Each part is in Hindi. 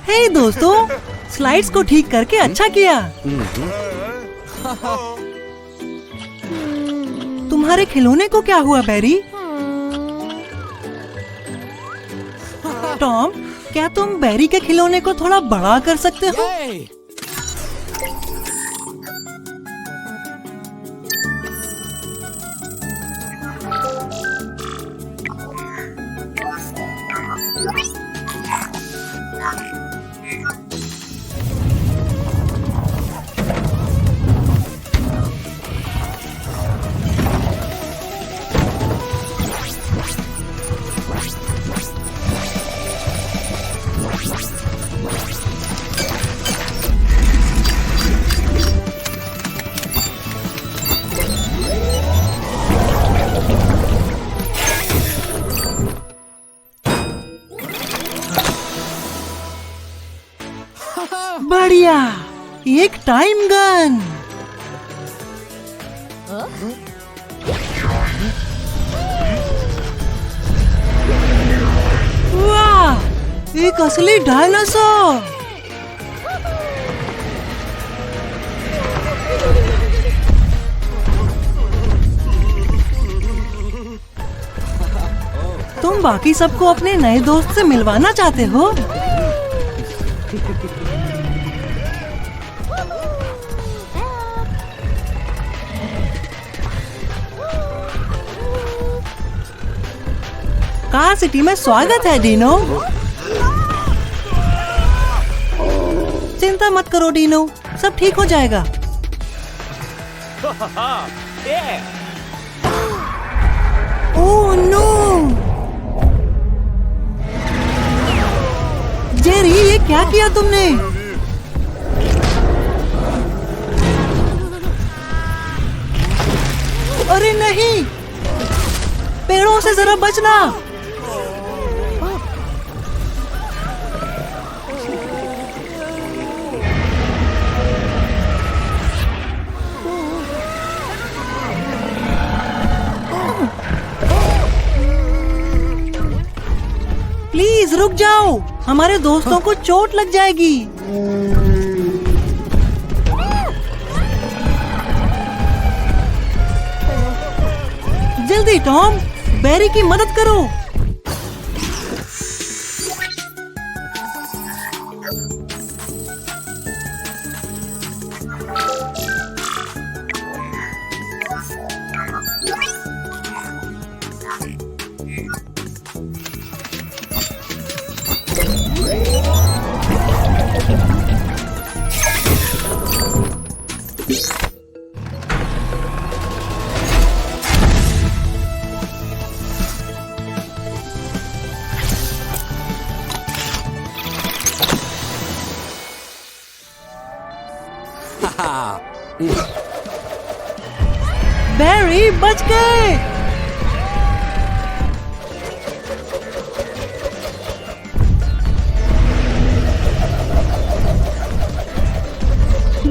हे दोस्तों, स्लाइड्स को ठीक करके अच्छा किया। तुम्हारे खिलौने को क्या हुआ बैरी? टॉम, क्या तुम बैरी के खिलौने को थोड़ा बड़ा कर सकते हो? बढ़िया, एक टाइम गन। वाह, एक असली डायनासोर। तुम बाकी सबको अपने नए दोस्त से मिलवाना चाहते हो? कार सिटी में स्वागत है डीनो। चिंता मत करो डीनो, सब ठीक हो जाएगा। Oh no! जेरी, ये क्या किया तुमने? अरे नहीं, पेड़ों से जरा बचना। प्लीज रुक जाओ, हमारे दोस्तों को चोट लग जाएगी। जल्दी टॉम, बैरी की मदद करो। बैरी बच गए।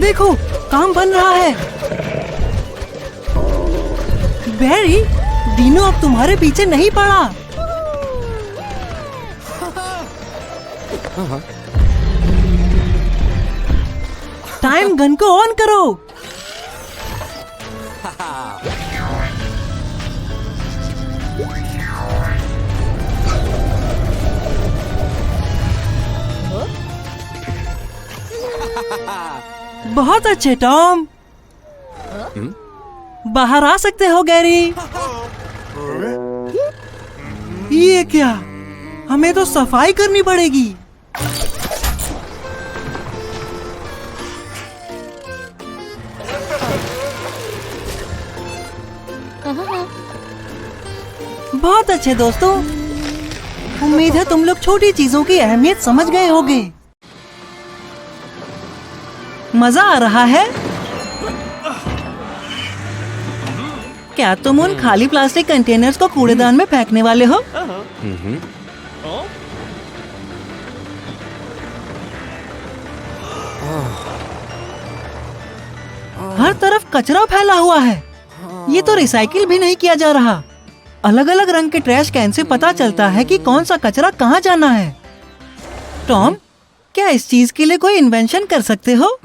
देखो, काम बन रहा है। बैरी, डीनो अब तुम्हारे पीछे नहीं पड़ा। टाइम गन को ऑन करो। बहुत अच्छे टॉम, बाहर आ सकते हो गैरी। ये क्या, हमें तो सफाई करनी पड़ेगी। बहुत अच्छे दोस्तों, उम्मीद है तुम लोग छोटी चीजों की अहमियत समझ गए होगे। मजा आ रहा है? क्या तुम उन खाली प्लास्टिक कंटेनर्स को कूड़ेदान में फेंकने वाले हो? हर तरफ कचरा फैला हुआ है। ये तो रिसाइकिल भी नहीं किया जा रहा। अलग अलग रंग के ट्रैश कैन से पता चलता है कि कौन सा कचरा कहाँ जाना है। टॉम, क्या इस चीज के लिए कोई इन्वेंशन कर सकते हो?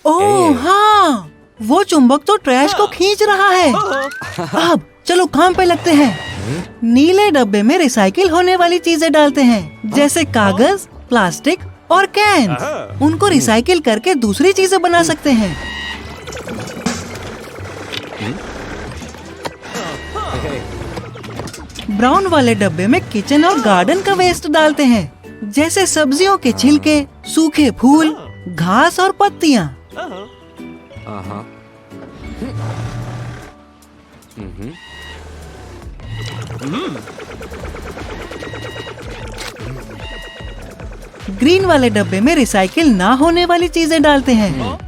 ओह हाँ, वो चुंबक तो ट्रैश को खींच रहा है। अब चलो काम पे लगते हैं। नीले डब्बे में रिसाइकिल होने वाली चीजें डालते हैं, जैसे कागज, प्लास्टिक और कैन। उनको रिसाइकिल करके दूसरी चीजें बना सकते हैं। ब्राउन वाले डब्बे में किचन और गार्डन का वेस्ट डालते हैं, जैसे सब्जियों के छिलके, सूखे फूल, घास और पत्तियाँ। ग्रीन वाले डब्बे में रिसाइकिल ना होने वाली चीजें डालते हैं।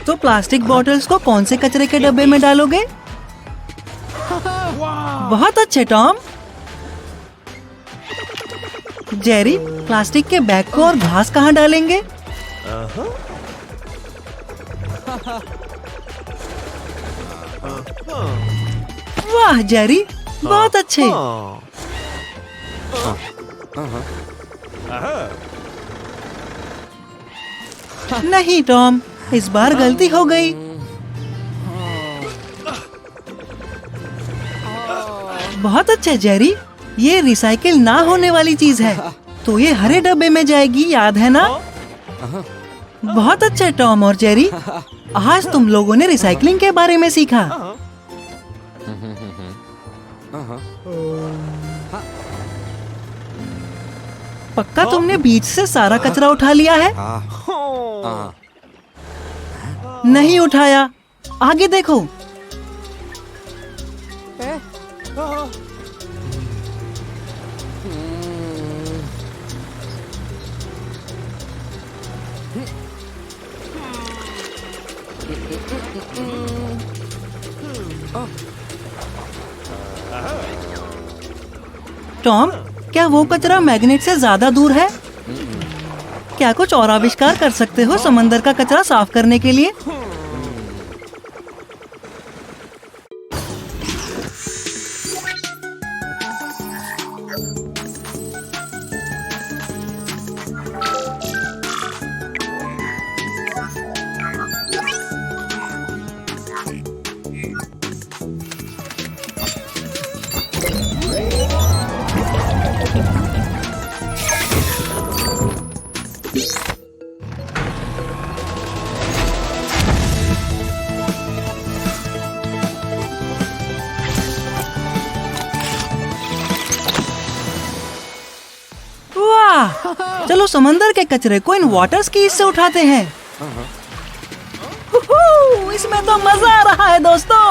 तो प्लास्टिक बॉटल्स को कौन से कचरे के डब्बे में डालोगे? बहुत अच्छे टॉम। जेरी, प्लास्टिक के बैग को और घास कहाँ डालेंगे? वाह जेरी, बहुत अच्छे। नहीं टॉम, इस बार गलती हो गई। बहुत अच्छा जेरी, ये रिसाइकिल ना होने वाली चीज है, तो ये हरे डब्बे में जाएगी, याद है ना? बहुत अच्छा टॉम और जेरी, आज तुम लोगों ने रिसाइकलिंग के बारे में सीखा। पक्का तुमने बीच से सारा कचरा उठा लिया है? नहीं उठाया, आगे देखो। टॉम, क्या वो कचरा मैग्नेट से ज्यादा दूर है? क्या कुछ और आविष्कार कर सकते हो समंदर का कचरा साफ करने के लिए? चलो समंदर के कचरे को इन वाटर स्कीज से उठाते हैं। इसमें तो मजा आ रहा है दोस्तों।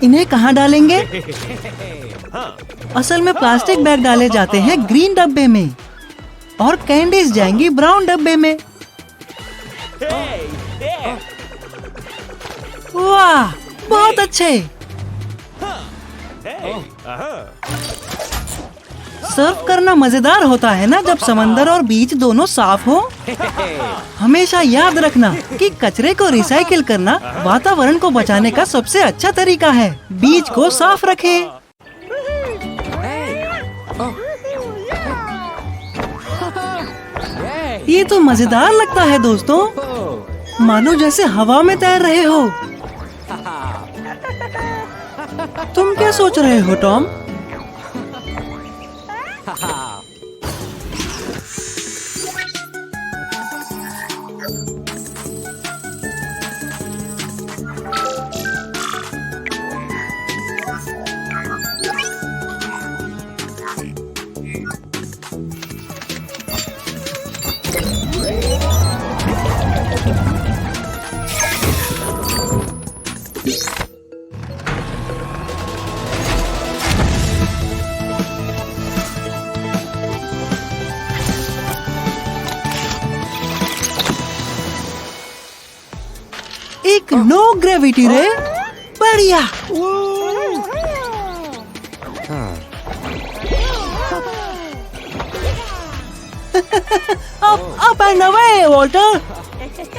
इन्हें कहाँ डालेंगे? असल में प्लास्टिक बैग डाले जाते हैं ग्रीन डब्बे में और कैंडीज जाएंगी ब्राउन डब्बे में। वाह, बहुत अच्छे। सर्फ करना मजेदार होता है ना, जब समंदर और बीच दोनों साफ हो। हमेशा याद रखना कि कचरे को रिसाइकिल करना वातावरण को बचाने का सबसे अच्छा तरीका है। बीच को साफ रखें। ये तो मजेदार लगता है दोस्तों, मानो जैसे हवा में तैर रहे हो। तुम क्या सोच रहे हो टॉम? एक नो ग्रेविटी रे, बढ़िया। Up and away Walter.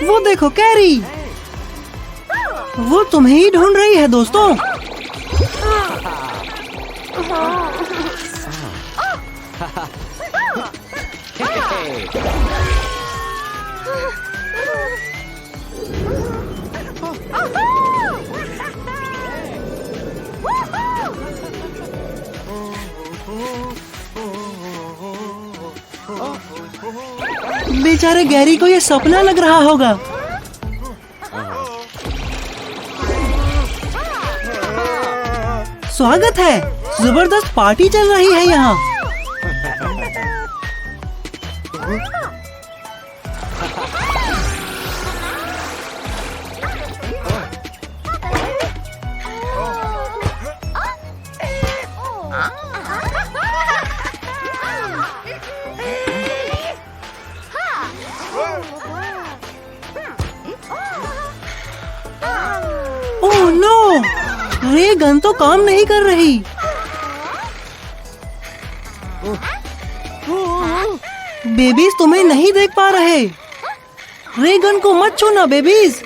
वो देखो कैरी, वो तुम्हें ही ढूंढ रही है दोस्तों। बेचारे गैरी को ये सपना लग रहा होगा। स्वागत है, जबरदस्त पार्टी चल रही है यहाँ। ओह नो, रे गन तो काम नहीं कर रही। बेबीज तुम्हें नहीं देख पा रहे। रे गन को मत छूना बेबीज।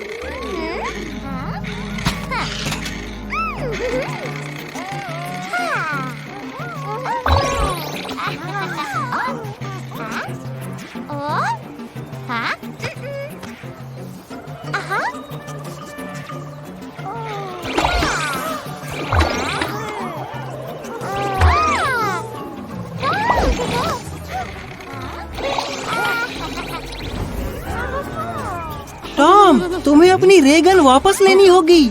टॉम, तुम्हें अपनी रे गन वापस लेनी होगी।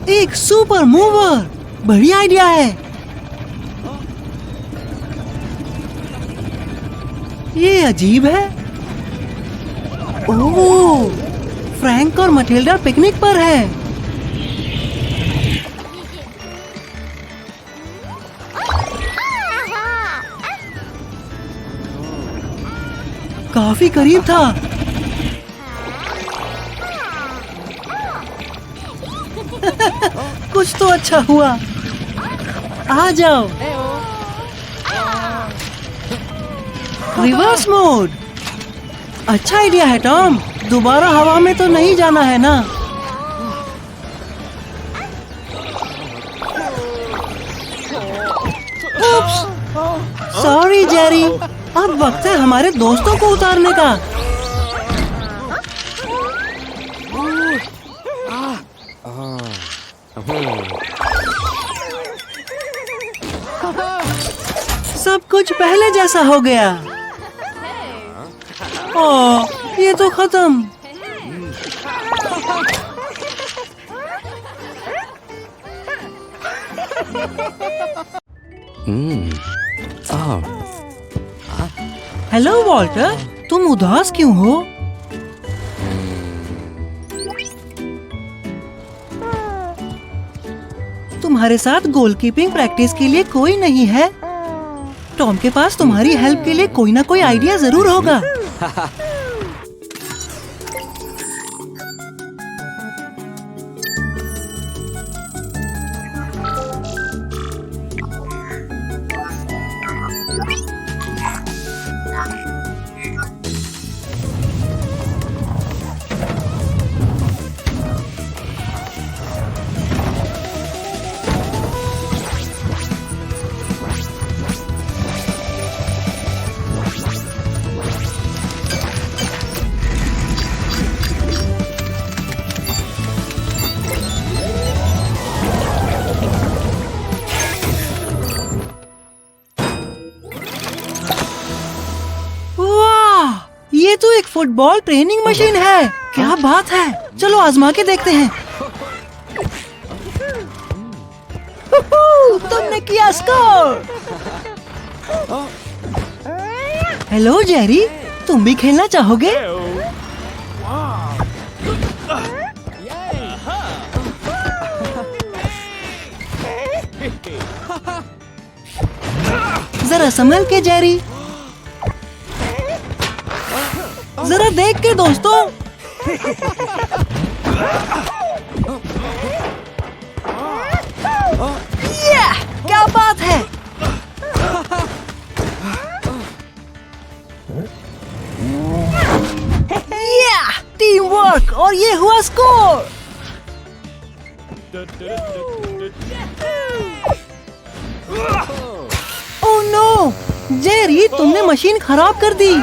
एक सुपर मूवर, बढ़िया आइडिया है। ये अजीब है। ओह, फ्रैंक और मटिल्डा पिकनिक पर है। काफी करीब था। कुछ तो अच्छा हुआ। आ जाओ। रिवर्स मोड, अच्छा आइडिया है टॉम। दोबारा हवा में तो नहीं जाना है ना। सॉरी जेरी, अब वक्त है हमारे दोस्तों को उतारने का। सब कुछ पहले जैसा हो गया। ओह, ये तो खत्म। हेलो वॉल्टर, तुम उदास क्यों हो? तुम्हारे साथ गोलकीपिंग प्रैक्टिस के लिए कोई नहीं है। टॉम के पास तुम्हारी हेल्प के लिए कोई ना कोई आइडिया जरूर होगा। फुटबॉल ट्रेनिंग मशीन है। क्या बात है, चलो आजमा के देखते हैं। तुमने किया स्कोर। हेलो जेरी, तुम भी खेलना चाहोगे? जरा संभल के जेरी, जरा देख के दोस्तों। क्या बात है। टीम वर्क और ये हुआ स्कोर। ओह नो, जेरी तुमने मशीन खराब कर दी।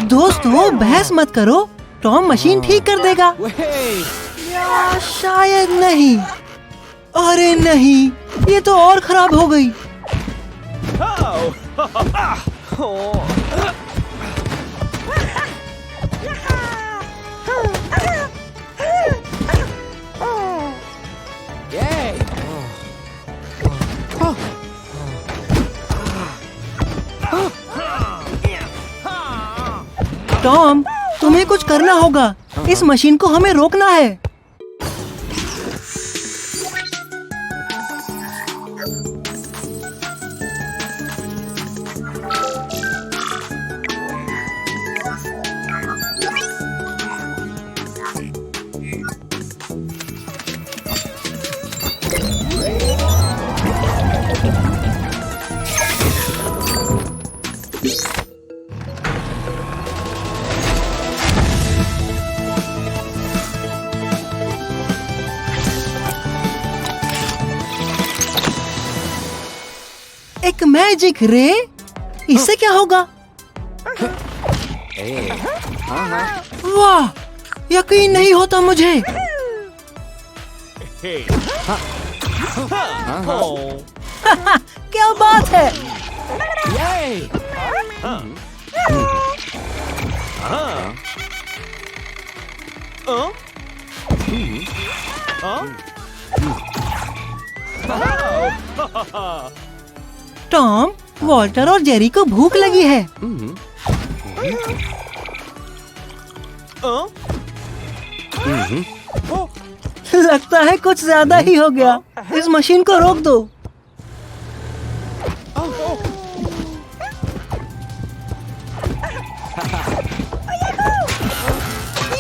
दोस्तों बहस मत करो, टॉम मशीन ठीक कर देगा। या शायद नहीं। अरे नहीं, ये तो और खराब हो गई। टॉम, तुम्हें कुछ करना होगा। इस मशीन को हमें रोकना है। एक मैजिक रे, इससे क्या होगा? वाह, यकीन नहीं होता मुझे। क्या बात है। टॉम, वॉल्टर और जेरी को भूख लगी है। लगता है कुछ ज्यादा ही हो गया। इस मशीन को रोक दो।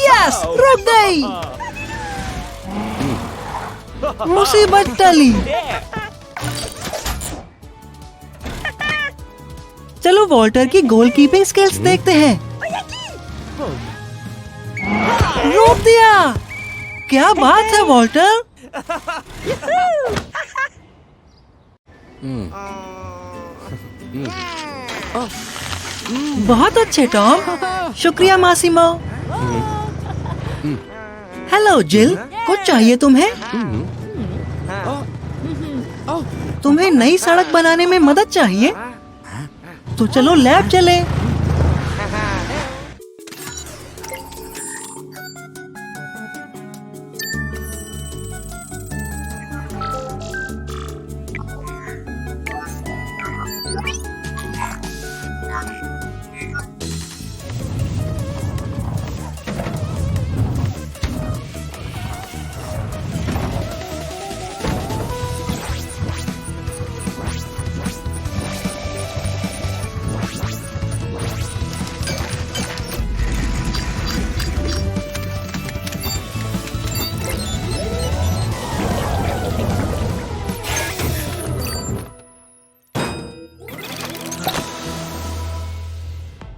यस, रुक गई। मुसीबत टली। चलो वॉल्टर की गोल कीपिंग स्किल्स देखते हैं। रोक दिया। क्या बात है वॉल्टर। बहुत अच्छे टॉम, शुक्रिया मासिमो। हेलो जिल, कुछ चाहिए तुम्हें? तुम्हें नई सड़क बनाने में मदद चाहिए? तो चलो लैब चले।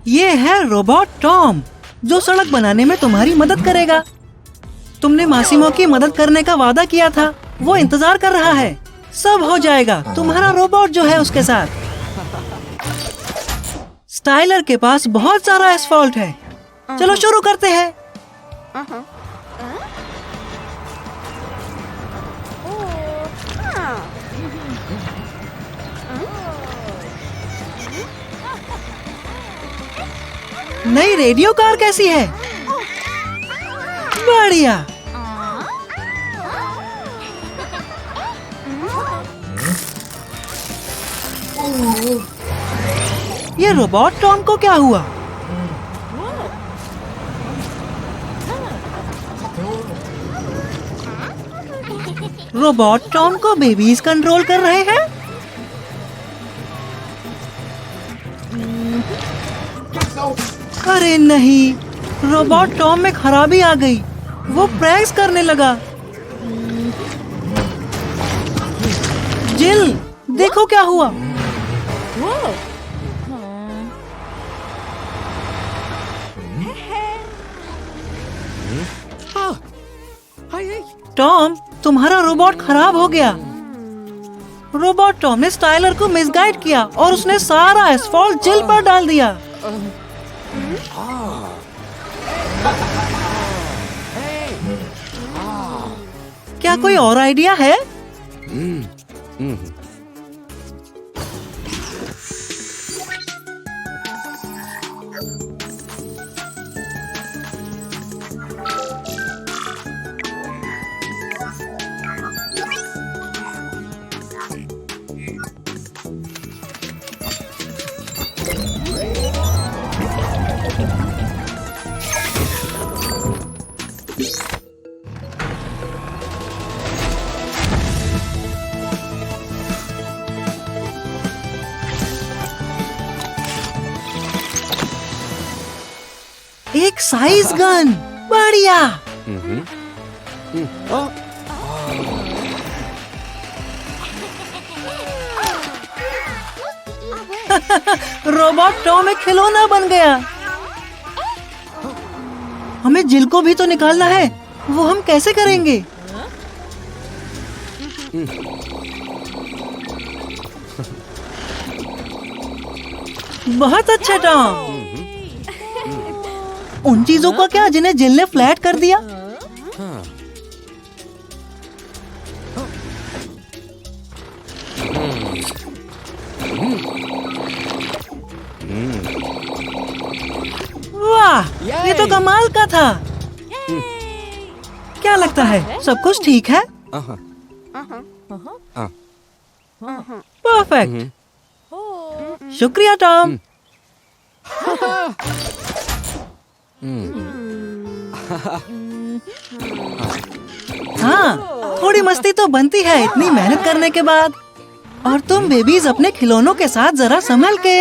ये है रोबोट टॉम, जो सड़क बनाने में तुम्हारी मदद करेगा। तुमने मासिमो की मदद करने का वादा किया था, वो इंतजार कर रहा है। सब हो जाएगा तुम्हारा रोबोट जो है उसके साथ। स्टाइलर के पास बहुत सारा एस्फॉल्ट है। चलो शुरू करते हैं। नई रेडियो कार कैसी है? बढ़िया। ये रोबोट टॉम को क्या हुआ? रोबोट टॉम को बेबीज कंट्रोल कर रहे हैं। अरे नहीं, रोबोट टॉम में खराबी आ गई। वो प्रैंक्स करने लगा। जिल, देखो क्या हुआ। टॉम, तुम्हारा रोबोट खराब हो गया। रोबोट टॉम ने स्टाइलर को मिसगाइड किया और उसने सारा एसफॉल्ट जिल पर डाल दिया। क्या कोई और आइडिया है? एक साइज गन, बढ़िया। रोबोट टॉम एक खिलौना बन गया। हमें जिल को भी तो निकालना है। वो हम कैसे करेंगे? बहुत अच्छा टॉम। उन चीजों का क्या जिन्हें जिल ने फ्लैट कर दिया? वाह, ये तो कमाल का था। क्या लगता है, सब कुछ ठीक है? परफेक्ट। शुक्रिया टॉम। हाँ, थोड़ी मस्ती तो बनती है इतनी मेहनत करने के बाद। और तुम बेबीज अपने खिलौनों के साथ जरा संभल के।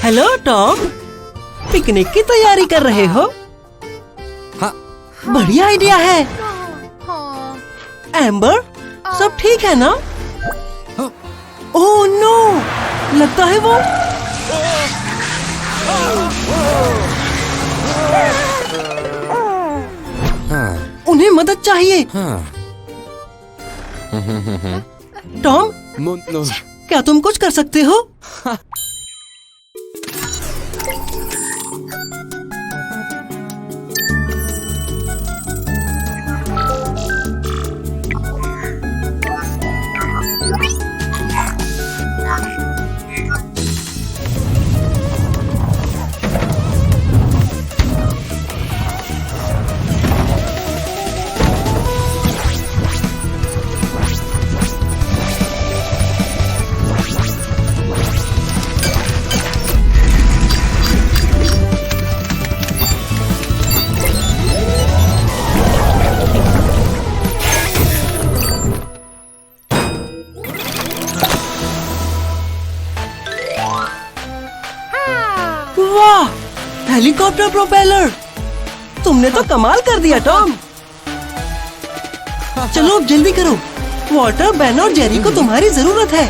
हेलो टॉम, पिकनिक की तैयारी कर रहे हो? हाँ। बढ़िया आइडिया है। एम्बर, सब ठीक है ना? ओह नो, लगता है वो उन्हें मदद चाहिए। टॉम, क्या तुम कुछ कर सकते हो? वाह, हेलीकॉप्टर प्रोपेलर। तुमने तो कमाल कर दिया टॉम। चलो अब जल्दी करो। वॉल्टर, बेन और जेरी को तुम्हारी जरूरत है।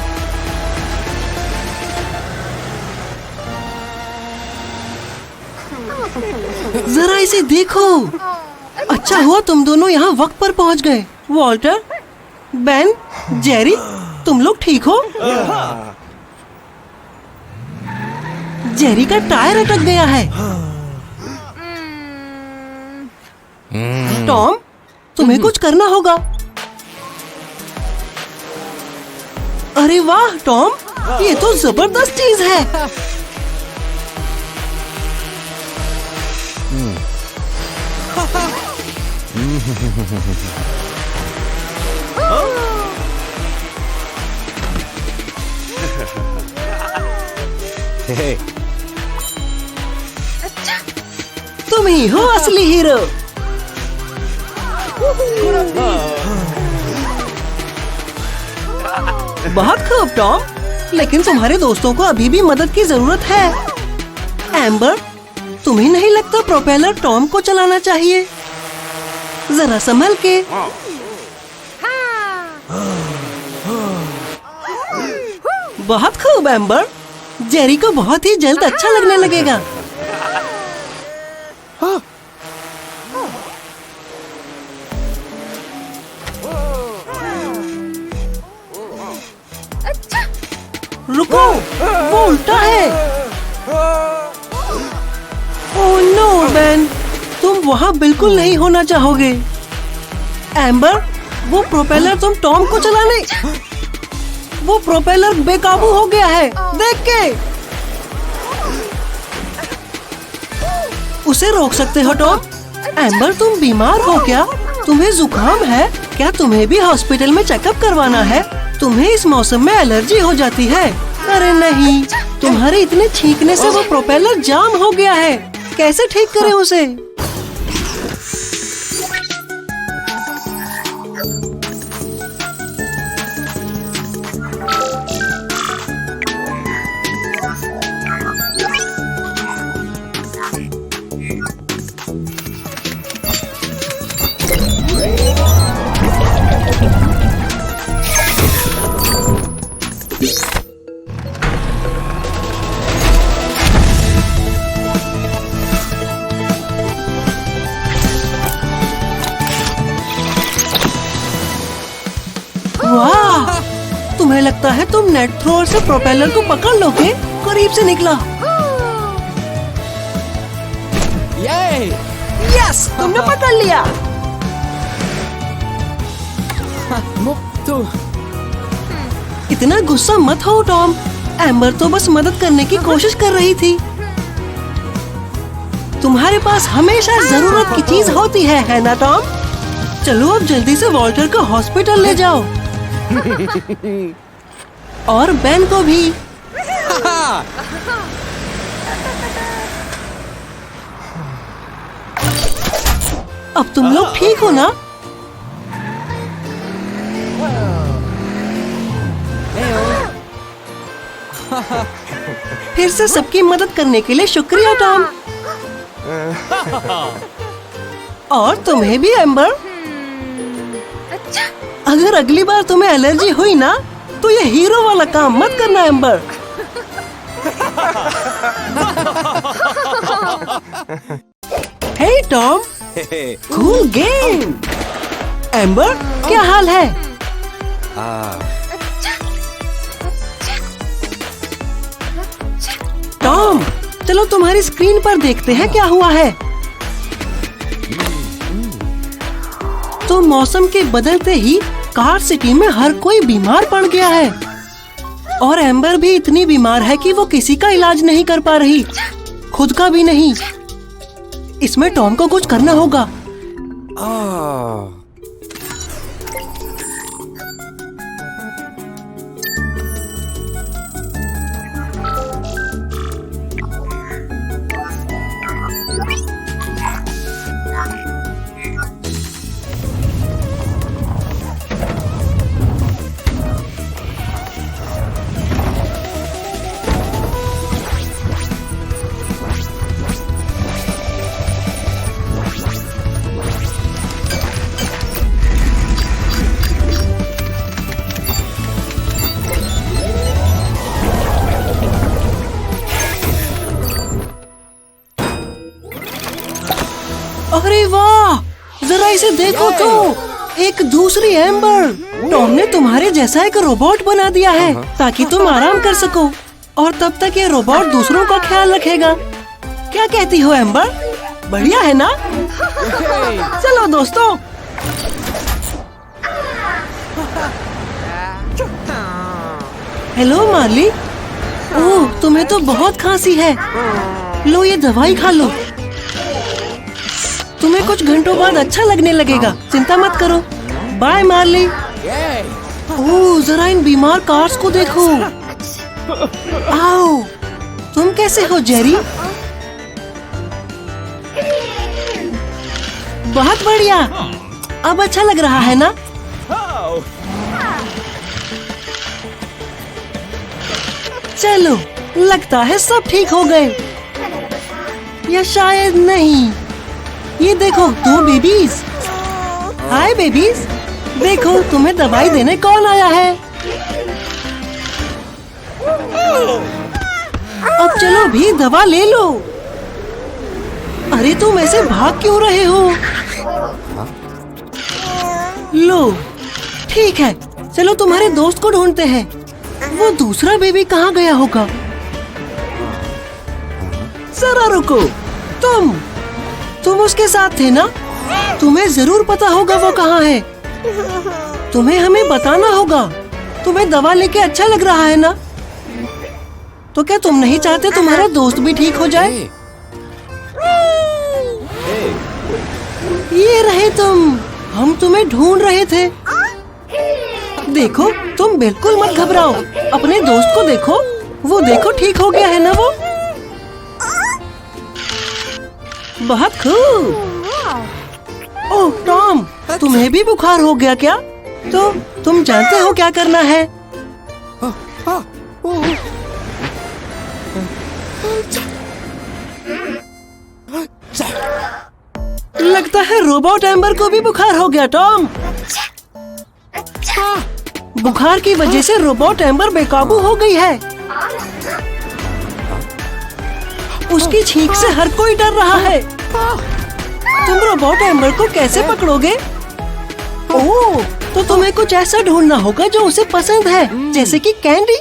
जरा इसे देखो। अच्छा हुआ तुम दोनों यहाँ वक्त पर पहुँच गए। वॉल्टर, बेन, जेरी, तुम लोग ठीक हो? जेरी का टायर अटक गया है। टॉम, तुम्हें कुछ करना होगा। अरे वाह टॉम, ये तो जबरदस्त चीज है। हे, तुम ही हो असली हीरो। बहुत खूब टॉम, लेकिन तुम्हारे दोस्तों को अभी भी मदद की जरूरत है। एम्बर, तुम्हें नहीं लगता प्रोपेलर टॉम को चलाना चाहिए? जरा संभल के। बहुत खूब एम्बर, जेरी को बहुत ही जल्द अच्छा लगने लगेगा। रुको, वो उल्टा है। ओह नो बेन, तुम वहाँ बिल्कुल नहीं होना चाहोगे। एम्बर, वो प्रोपेलर तुम टॉम को चलाने। वो प्रोपेलर बेकाबू हो गया है, देख के। उसे रोक सकते हो टॉम? एम्बर, तुम बीमार हो क्या? तुम्हें जुकाम है क्या? तुम्हें भी हॉस्पिटल में चेकअप करवाना है। तुम्हें इस मौसम में एलर्जी हो जाती है। अरे नहीं, तुम्हारे इतने छींकने से वो प्रोपेलर जाम हो गया है। कैसे ठीक करें उसे? वाह! तुम्हें लगता है तुम नेट थ्रोअर से प्रोपेलर को पकड़ लोगे? करीब से निकला। ये! यस, तुमने पकड़ लिया। मुक्तु। इतना गुस्सा मत हो टॉम। एम्बर तो बस मदद करने की कोशिश कर रही थी। तुम्हारे पास हमेशा जरूरत की चीज होती है ना टॉम? चलो अब जल्दी से वॉल्टर को हॉस्पिटल ले जाओ। और बेन को भी। अब तुम लोग ठीक हो ना? फिर से सबकी मदद करने के लिए शुक्रिया टॉम। और तुम्हें भी एम्बर। अगर अगली बार तुम्हें एलर्जी हुई ना, तो ये हीरो वाला काम मत करना एम्बर। हे टॉम, कूल गेम। एम्बर, क्या हाल है? टॉम, चलो तुम्हारी स्क्रीन पर देखते हैं क्या हुआ है। तो मौसम के बदलते ही कार सिटी में हर कोई बीमार पड़ गया है। और एम्बर भी इतनी बीमार है कि वो किसी का इलाज नहीं कर पा रही, खुद का भी नहीं। इसमें टॉम को कुछ करना होगा। अरे वाह, जरा इसे देखो तो, एक दूसरी एम्बर। टॉम ने तुम्हारे जैसा एक रोबोट बना दिया है ताकि तुम आराम कर सको, और तब तक ये रोबोट दूसरों का ख्याल रखेगा। क्या कहती हो एम्बर? बढ़िया है ना? चलो दोस्तों। Hello Marley. ओह, तुम्हें तो बहुत खांसी है। लो ये दवाई खा लो। तुम्हें कुछ घंटों बाद अच्छा लगने लगेगा, चिंता मत करो। Bye Marley. Yay! ओह, जरा इन बीमार कार्स को देखो। आओ, तुम कैसे हो जेरी? बहुत बढ़िया, अब अच्छा लग रहा है ना? चलो, लगता है सब ठीक हो गए, या शायद नहीं। ये देखो, 2 बेबीज। हाय बेबीज, देखो तुम्हें दवाई देने कौन आया है। अब चलो भी दवा ले लो। अरे तुम ऐसे भाग क्यों रहे हो? लो, ठीक है, चलो तुम्हारे दोस्त को ढूंढते हैं। वो दूसरा बेबी कहाँ गया होगा? जरा रुको, तुम उसके साथ थे ना? तुम्हें जरूर पता होगा वो कहाँ है। तुम्हें हमें बताना होगा। तुम्हें दवा लेके अच्छा लग रहा है ना? तो क्या तुम नहीं चाहते तुम्हारा दोस्त भी ठीक हो जाए? ये रहे तुम, हम तुम्हें ढूंढ रहे थे। देखो, तुम बिल्कुल मत घबराओ, अपने दोस्त को देखो, वो देखो ठीक हो गया है ना वो। बहुत खूब। ओह टॉम, तुम्हें भी बुखार हो गया क्या? तो तुम जानते हो क्या करना है? लगता है रोबोट एम्बर को भी बुखार हो गया टॉम। बुखार की वजह से रोबोट एम्बर बेकाबू हो गई है। उसकी छींक से हर कोई डर रहा है। तुम रोबोट एम्बर को कैसे पकड़ोगे? ओह, तो तुम्हें कुछ ऐसा ढूंढना होगा जो उसे पसंद है, जैसे कि कैंडी।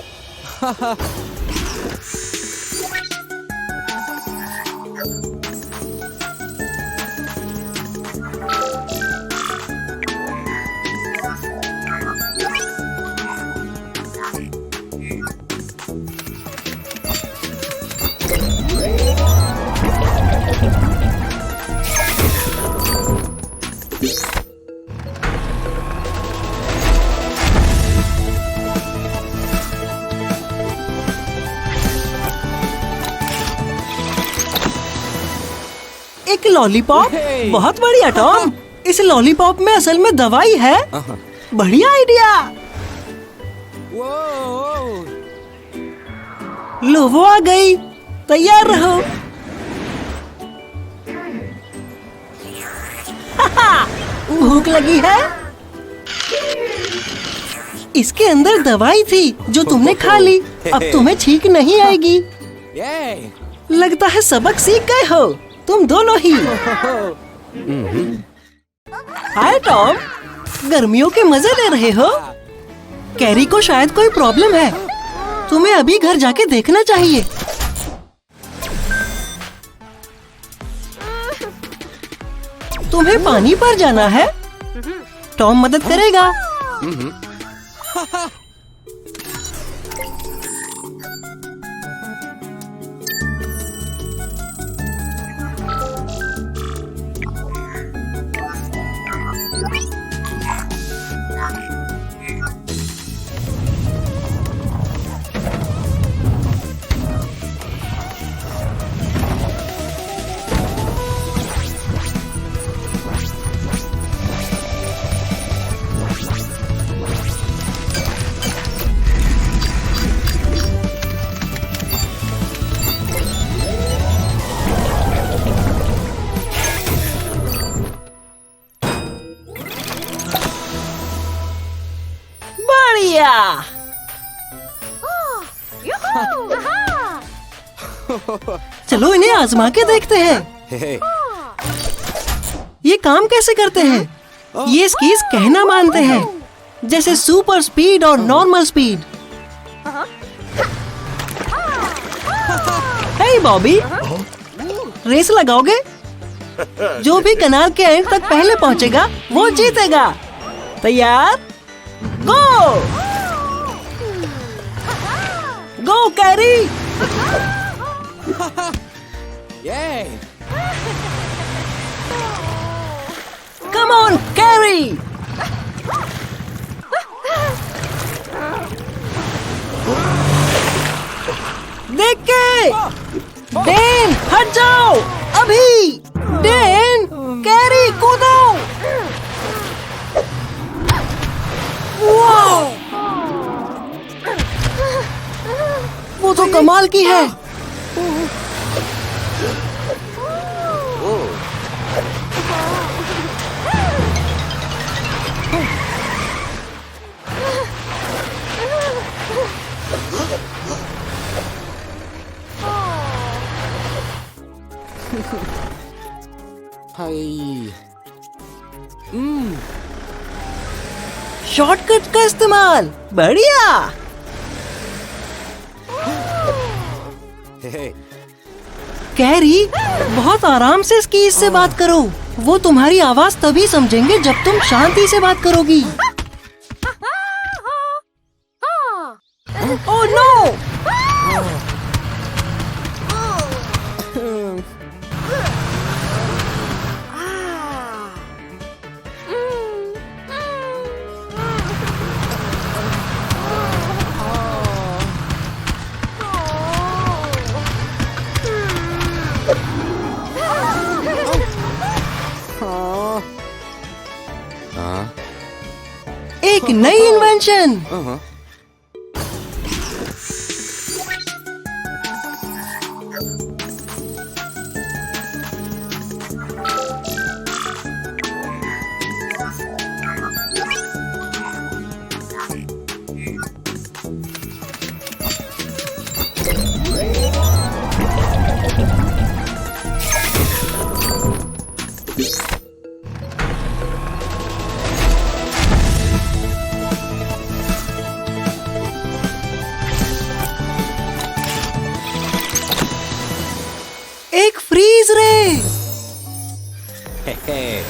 एक लॉलीपॉप, बहुत बढ़िया टॉम। इस लॉलीपॉप में असल में दवाई है। बढ़िया आइडिया। लो, वो आ गई, तैयार रहो। भूख लगी है? इसके अंदर दवाई थी जो तुमने खा ली। अब तुम्हें छींक नहीं आएगी। लगता है सबक सीख गए हो तुम दोनों ही। हाय टॉम, गर्मियों के मजे ले रहे हो? कैरी को शायद कोई प्रॉब्लम है, तुम्हें अभी घर जाके देखना चाहिए। तुम्हें पानी पर जाना है? टॉम मदद करेगा। चलो इन्हें आजमा के देखते हैं। ये काम कैसे करते हैं? ये स्कीज कहना मानते हैं, जैसे सुपर स्पीड और नॉर्मल स्पीड। हे बॉबी, रेस लगाओगे? जो भी कनाल के एंड तक पहले पहुंचेगा वो जीतेगा। तैयार? गो! गो कैरी! Come on carry. देख के डेन हट जाओ अभी। डेन कैरी कूदो। वाओ, वो तो कमाल की है। हाय। शॉर्टकट का इस्तेमाल बढ़िया। हे, कैरी, बहुत आराम से स्कीज से बात करो। वो तुम्हारी आवाज तभी समझेंगे जब तुम शांति से बात करोगी। Oh no! हाँ, एक नई इन्वेंशन। हाँ। एक फ्रीज रे। हे, हे।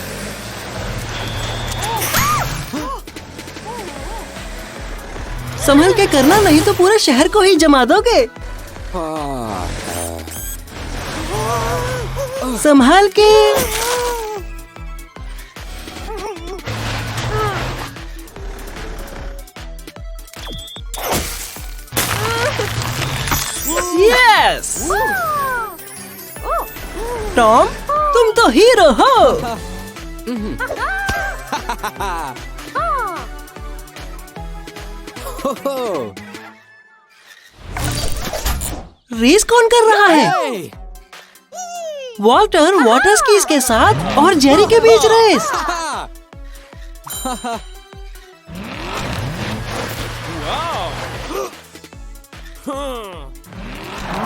संभल के करना, नहीं तो पूरे शहर को ही जमा दोगे। हाँ, संभाल के। यस टॉम, तुम तो हीरो हो। हो, हो। रेस कौन कर रहा है? हे। वॉल्टर वाटर स्कीज के साथ और जेरी के बीच रेस।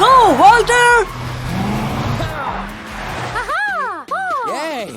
गो वॉल्टर। Yay!